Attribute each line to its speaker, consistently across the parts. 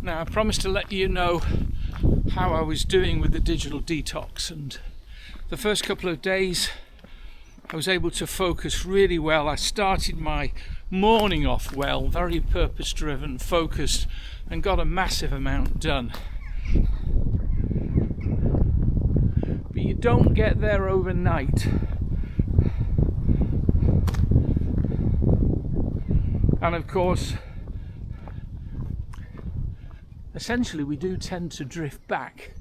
Speaker 1: Now, I promised to let you know how I was doing with the digital detox, and the first couple of days I was able to focus really well. I started my morning off well, very purpose driven, focused, and got a massive amount done. But you don't get there overnight. And of course, essentially we do tend to drift back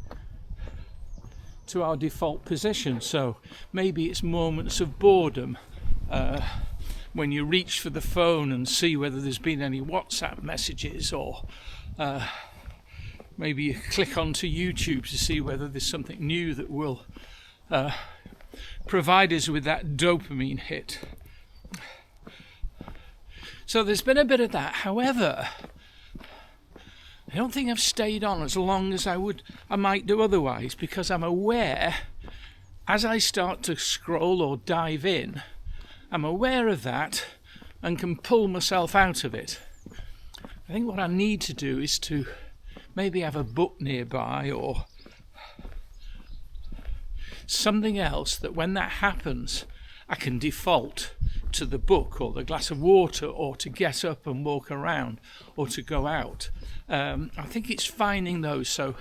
Speaker 1: to our default position. So maybe it's moments of boredom when you reach for the phone and see whether there's been any WhatsApp messages, or maybe you click onto YouTube to see whether there's something new that will provide us with that dopamine hit. So there's been a bit of that. However, I don't think I've stayed on as long as I might do otherwise, because I'm aware, as I start to scroll or dive in, I'm aware of that and can pull myself out of it. I think what I need to do is to maybe have a book nearby or something else that when that happens, I can default to the book or the glass of water, or to get up and walk around, or to go out. I think it's finding those. So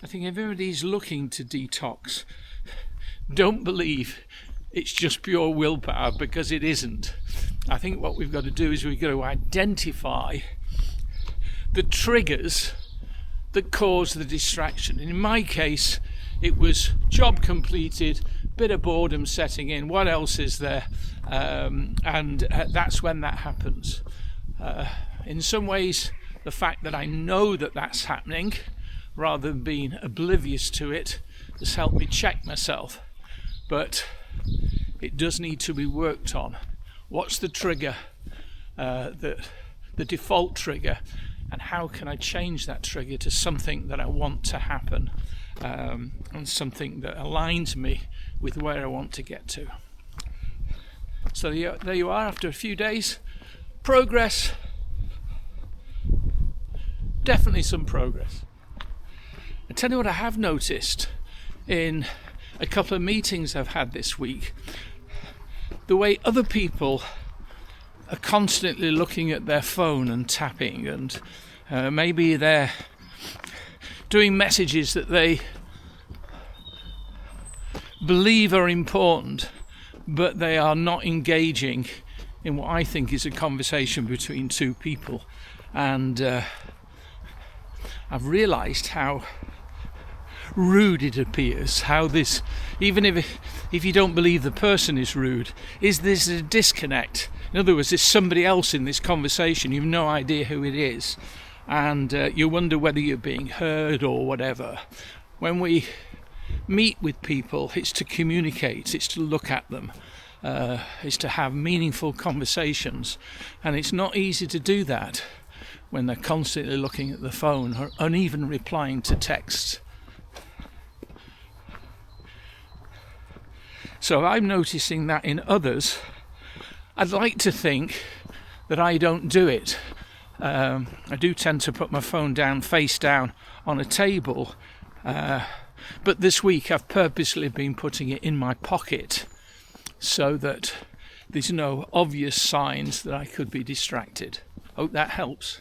Speaker 1: I think if everybody's looking to detox, don't believe it's just pure willpower, because it isn't. I think what we've got to do is we've got to identify the triggers that cause the distraction. And in my case, it was job completed, bit of boredom setting in, what else is there? And that's when that happens. In some ways, the fact that I know that that's happening, rather than being oblivious to it, has helped me check myself. But it does need to be worked on. What's the trigger, the default trigger, and how can I change that trigger to something that I want to happen, and something that aligns me with where I want to get to. So there you are, after a few days. Progress. Definitely some progress. I tell you what I have noticed in a couple of meetings I've had this week. The way other people are constantly looking at their phone and tapping, and maybe they're doing messages that they believe are important, but they are not engaging in what I think is a conversation between two people. And I've realised how rude it appears, how this, even if you don't believe the person is rude, is this a disconnect? In other words, there's somebody else in this conversation, you've no idea who it is, and you wonder whether you're being heard or whatever. When we meet with people, it's to communicate, it's to look at them, it's to have meaningful conversations, and it's not easy to do that when they're constantly looking at the phone or uneven replying to texts. So I'm noticing that in others. I'd like to think that I don't do it. I do tend to put my phone down, face down, on a table, but this week I've purposely been putting it in my pocket so that there's no obvious signs that I could be distracted. Hope that helps.